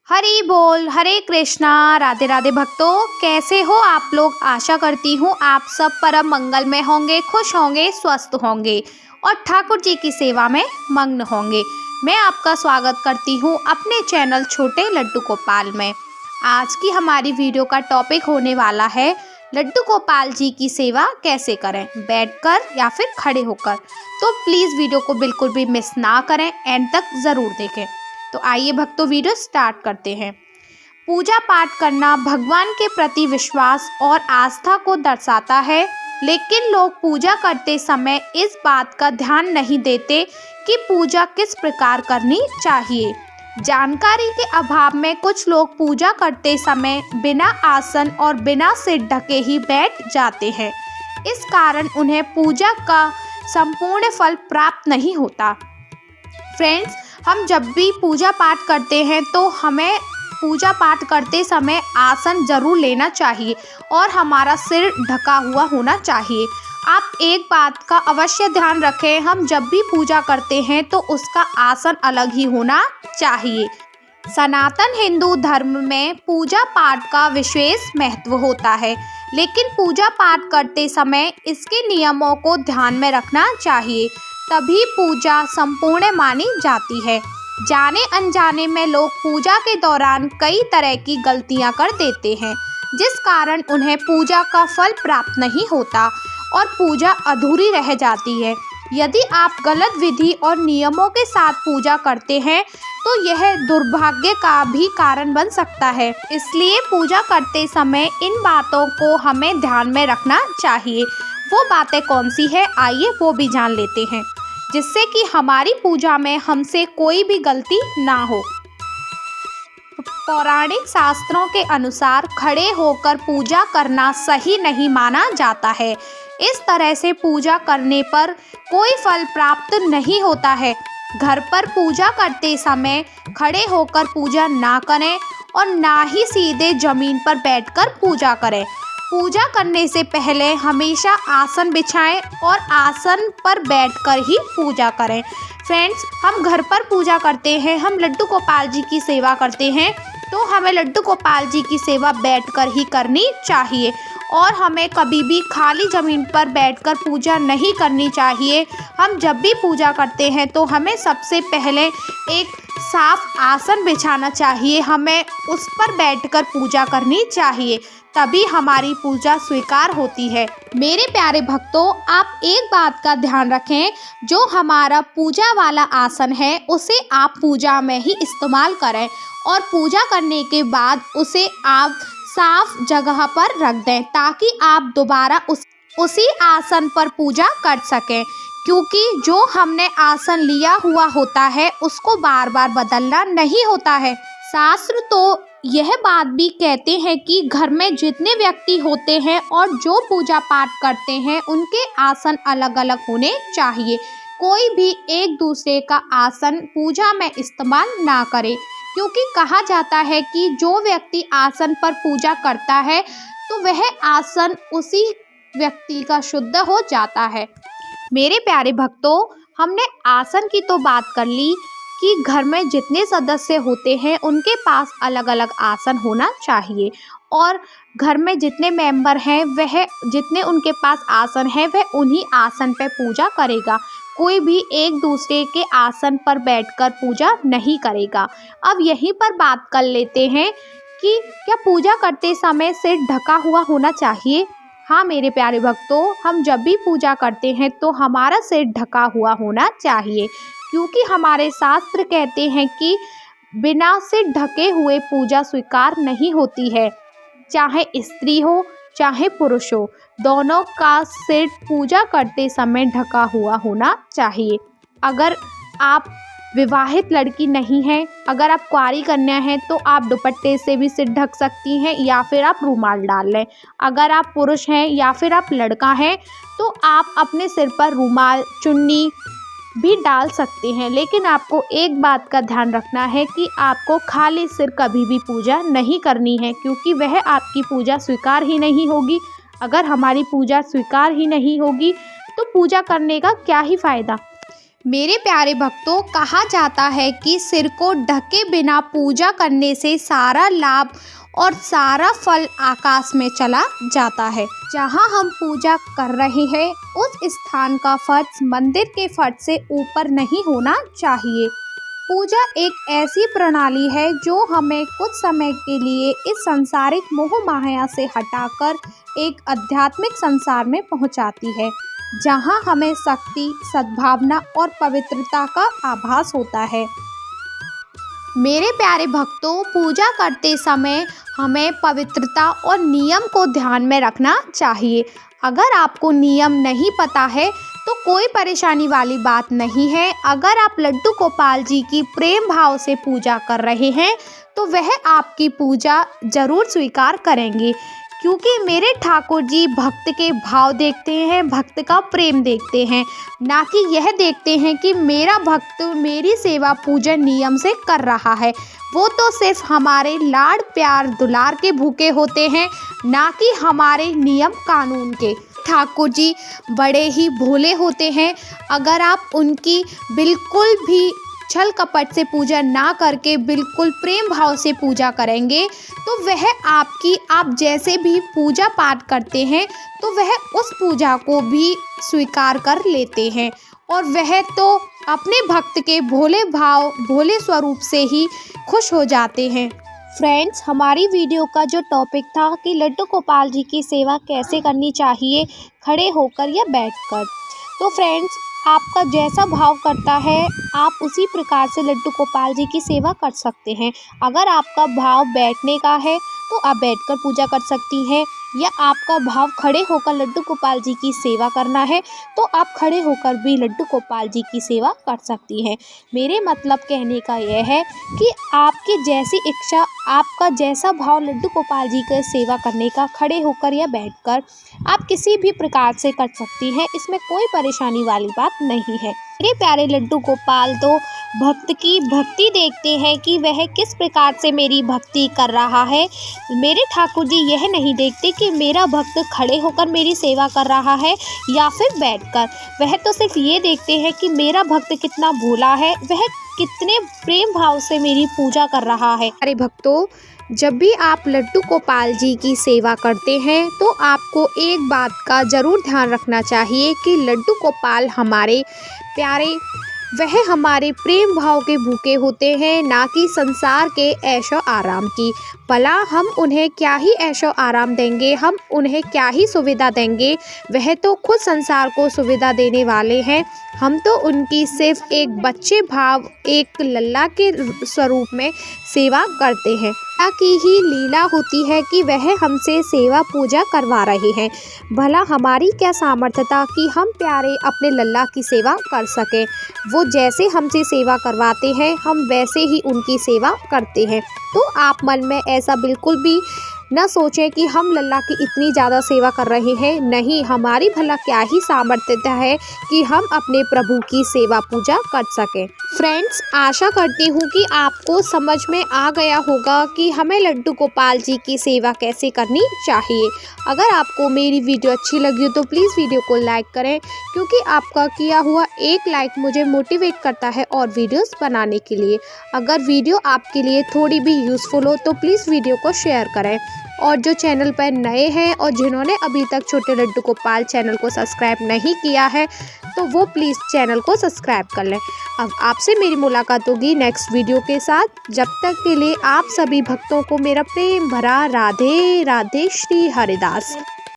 हरि बोल, हरे कृष्णा, राधे राधे भक्तों। कैसे हो आप लोग? आशा करती हूँ आप सब परम मंगल में होंगे, खुश होंगे, स्वस्थ होंगे और ठाकुर जी की सेवा में मग्न होंगे। मैं आपका स्वागत करती हूँ अपने चैनल छोटे लड्डू गोपाल में। आज की हमारी वीडियो का टॉपिक होने वाला है लड्डू गोपाल जी की सेवा कैसे करें, बैठकर या फिर खड़े होकर। तो प्लीज़ वीडियो को बिल्कुल भी मिस ना करें, एंड तक ज़रूर देखें। तो आइए भक्तों, वीडियो स्टार्ट करते हैं। पूजा पाठ करना भगवान के प्रति विश्वास और आस्था को दर्शाता है, लेकिन लोग पूजा करते समय इस बात का ध्यान नहीं देते कि पूजा किस प्रकार करनी चाहिए। जानकारी के अभाव में कुछ लोग पूजा करते समय बिना आसन और बिना सिर ढके ही बैठ जाते हैं। इस कारण उन्हें पूजा का संपूर्ण फल प्राप्त नहीं होता। फ्रेंड्स, हम जब भी पूजा पाठ करते हैं तो हमें पूजा पाठ करते समय आसन जरूर लेना चाहिए और हमारा सिर ढका हुआ होना चाहिए। आप एक बात का अवश्य ध्यान रखें, हम जब भी पूजा करते हैं तो उसका आसन अलग ही होना चाहिए। सनातन हिंदू धर्म में पूजा पाठ का विशेष महत्व होता है, लेकिन पूजा पाठ करते समय इसके नियमों को ध्यान में रखना चाहिए, तभी पूजा संपूर्ण मानी जाती है। जाने अनजाने में लोग पूजा के दौरान कई तरह की गलतियां कर देते हैं, जिस कारण उन्हें पूजा का फल प्राप्त नहीं होता और पूजा अधूरी रह जाती है। यदि आप गलत विधि और नियमों के साथ पूजा करते हैं तो यह दुर्भाग्य का भी कारण बन सकता है। इसलिए पूजा करते समय इन बातों को हमें ध्यान में रखना चाहिए। वो बातें कौन सी है, आइए वो भी जान लेते हैं, जिससे कि हमारी पूजा में हमसे कोई भी गलती ना हो। पौराणिक शास्त्रों के अनुसार खड़े होकर पूजा करना सही नहीं माना जाता है। इस तरह से पूजा करने पर कोई फल प्राप्त नहीं होता है। घर पर पूजा करते समय खड़े होकर पूजा ना करें और ना ही सीधे जमीन पर बैठकर पूजा करें। पूजा करने से पहले हमेशा आसन बिछाएं और आसन पर बैठकर ही पूजा करें। फ्रेंड्स, हम घर पर पूजा करते हैं, हम लड्डू गोपाल जी की सेवा करते हैं, तो हमें लड्डू गोपाल जी की सेवा बैठकर ही करनी चाहिए और हमें कभी भी खाली ज़मीन पर बैठकर पूजा नहीं करनी चाहिए। हम जब भी पूजा करते हैं तो हमें सबसे पहले एक साफ आसन बिछाना चाहिए, हमें उस पर बैठकर पूजा करनी चाहिए, तभी हमारी पूजा स्वीकार होती है। मेरे प्यारे भक्तों, आप एक बात का ध्यान रखें, जो हमारा पूजा वाला आसन है उसे आप पूजा में ही इस्तेमाल करें और पूजा करने के बाद उसे आप साफ जगह पर रख दें, ताकि आप दोबारा उसी आसन पर पूजा कर सकें, क्योंकि जो हमने आसन लिया हुआ होता है उसको बार बार बदलना नहीं होता है। शास्त्र तो यह बात भी कहते हैं कि घर में जितने व्यक्ति होते हैं और जो पूजा पाठ करते हैं उनके आसन अलग अलग होने चाहिए। कोई भी एक दूसरे का आसन पूजा में इस्तेमाल ना करे, क्योंकि कहा जाता है कि जो व्यक्ति आसन पर पूजा करता है तो वह आसन उसी व्यक्ति का शुद्ध हो जाता है। मेरे प्यारे भक्तों, हमने आसन की तो बात कर ली कि घर में जितने सदस्य होते हैं उनके पास अलग अलग आसन होना चाहिए और घर में जितने मेंबर हैं वह जितने उनके पास आसन है वह उन्हीं आसन पर पूजा करेगा। कोई भी एक दूसरे के आसन पर बैठकर पूजा नहीं करेगा। अब यहीं पर बात कर लेते हैं कि क्या पूजा करते समय सिर ढका हुआ होना चाहिए। हाँ मेरे प्यारे भक्तों, हम जब भी पूजा करते हैं तो हमारा सिर ढका हुआ होना चाहिए, क्योंकि हमारे शास्त्र कहते हैं कि बिना सिर ढके हुए पूजा स्वीकार नहीं होती है। चाहे स्त्री हो चाहे पुरुष हो, दोनों का सिर पूजा करते समय ढका हुआ होना चाहिए। अगर आप विवाहित लड़की नहीं हैं, अगर आप कुंवारी कन्या हैं तो आप दुपट्टे से भी सिर ढक सकती हैं या फिर आप रुमाल डाल लें। अगर आप पुरुष हैं या फिर आप लड़का हैं तो आप अपने सिर पर रुमाल, चुन्नी भी डाल सकते हैं, लेकिन आपको एक बात का ध्यान रखना है कि आपको खाली सिर कभी भी पूजा नहीं करनी है, क्योंकि वह आपकी पूजा स्वीकार ही नहीं होगी। अगर हमारी पूजा स्वीकार ही नहीं होगी तो पूजा करने का क्या ही फ़ायदा। मेरे प्यारे भक्तों, कहा जाता है कि सिर को ढके बिना पूजा करने से सारा लाभ और सारा फल आकाश में चला जाता है। जहाँ हम पूजा कर रहे हैं उस स्थान का फर्श मंदिर के फर्श से ऊपर नहीं होना चाहिए। पूजा एक ऐसी प्रणाली है जो हमें कुछ समय के लिए इस सांसारिक मोह माया से हटाकर एक आध्यात्मिक संसार में पहुंचाती है, जहां हमें शक्ति, सद्भावना और पवित्रता का आभास होता है। मेरे प्यारे भक्तों, पूजा करते समय हमें पवित्रता और नियम को ध्यान में रखना चाहिए। अगर आपको नियम नहीं पता है तो कोई परेशानी वाली बात नहीं है। अगर आप लड्डू गोपाल जी की प्रेम भाव से पूजा कर रहे हैं तो वह आपकी पूजा जरूर स्वीकार करेंगे, क्योंकि मेरे ठाकुर जी भक्त के भाव देखते हैं, भक्त का प्रेम देखते हैं, ना कि यह देखते हैं कि मेरा भक्त मेरी सेवा पूजन नियम से कर रहा है। वो तो सिर्फ हमारे लाड़ प्यार दुलार के भूखे होते हैं, ना कि हमारे नियम कानून के। ठाकुर जी बड़े ही भोले होते हैं। अगर आप उनकी बिल्कुल भी छल कपट से पूजा ना करके बिल्कुल प्रेम भाव से पूजा करेंगे तो वह आपकी, आप जैसे भी पूजा पाठ करते हैं तो वह उस पूजा को भी स्वीकार कर लेते हैं, और वह तो अपने भक्त के भोले भाव, भोले स्वरूप से ही खुश हो जाते हैं। फ्रेंड्स, हमारी वीडियो का जो टॉपिक था कि लड्डू गोपाल जी की सेवा कैसे करनी चाहिए, खड़े होकर या बैठकर, तो फ्रेंड्स आपका जैसा भाव करता है आप उसी प्रकार से लड्डू गोपाल जी की सेवा कर सकते हैं। अगर आपका भाव बैठने का है तो आप बैठकर पूजा कर सकती हैं, या आपका भाव खड़े होकर लड्डू गोपाल जी की सेवा करना है तो आप खड़े होकर भी लड्डू गोपाल जी की सेवा कर सकती हैं। मेरे मतलब कहने का यह है कि आपकी जैसी इच्छा, आपका जैसा भाव लड्डू गोपाल जी की सेवा करने का, खड़े होकर या बैठकर आप किसी भी प्रकार से कर सकती हैं, इसमें कोई परेशानी वाली बात नहीं है। मेरे प्यारे लड्डू गोपाल तो भक्त की भक्ति देखते हैं कि वह किस प्रकार से मेरी भक्ति कर रहा है। मेरे ठाकुर जी यह नहीं देखते कि मेरा भक्त खड़े होकर मेरी सेवा कर रहा है या फिर बैठकर। वह तो सिर्फ ये देखते हैं कि मेरा भक्त कितना भोला है, वह कितने प्रेम भाव से मेरी पूजा कर रहा है। अरे भक्तों, जब भी आप लड्डू गोपाल जी की सेवा करते हैं तो आपको एक बात का ज़रूर ध्यान रखना चाहिए कि लड्डू गोपाल हमारे प्यारे, वह हमारे प्रेम भाव के भूखे होते हैं, ना कि संसार के ऐशो आराम की। भला हम उन्हें क्या ही ऐशो आराम देंगे, हम उन्हें क्या ही सुविधा देंगे, वह तो खुद संसार को सुविधा देने वाले हैं। हम तो उनकी सिर्फ एक बच्चे भाव, एक लल्ला के स्वरूप में सेवा करते हैं। की ही लीला होती है कि वह हमसे सेवा पूजा करवा रहे हैं। भला हमारी क्या सामर्थ्य था कि हम प्यारे अपने लल्ला की सेवा कर सकें। वो जैसे हमसे सेवा करवाते हैं हम वैसे ही उनकी सेवा करते हैं। तो आप मन में ऐसा बिल्कुल भी न सोचें कि हम लल्ला की इतनी ज़्यादा सेवा कर रहे हैं। नहीं, हमारी भला क्या ही सामर्थ्य है कि हम अपने प्रभु की सेवा पूजा कर सकें। फ्रेंड्स, आशा करती हूँ कि आपको समझ में आ गया होगा कि हमें लड्डू गोपाल जी की सेवा कैसे करनी चाहिए। अगर आपको मेरी वीडियो अच्छी लगी हो तो प्लीज़ वीडियो को लाइक करें, क्योंकि आपका किया हुआ एक लाइक मुझे मोटिवेट करता है और वीडियोस बनाने के लिए। अगर वीडियो आपके लिए थोड़ी भी यूज़फुल हो तो प्लीज़ वीडियो को शेयर करें। और जो चैनल पर नए हैं और जिन्होंने अभी तक छोटे लड्डू गोपाल चैनल को सब्सक्राइब नहीं किया है तो वो प्लीज़ चैनल को सब्सक्राइब कर लें। अब आपसे मेरी मुलाकात होगी नेक्स्ट वीडियो के साथ। जब तक के लिए आप सभी भक्तों को मेरा प्रेम भरा राधे राधे श्री हरिदास।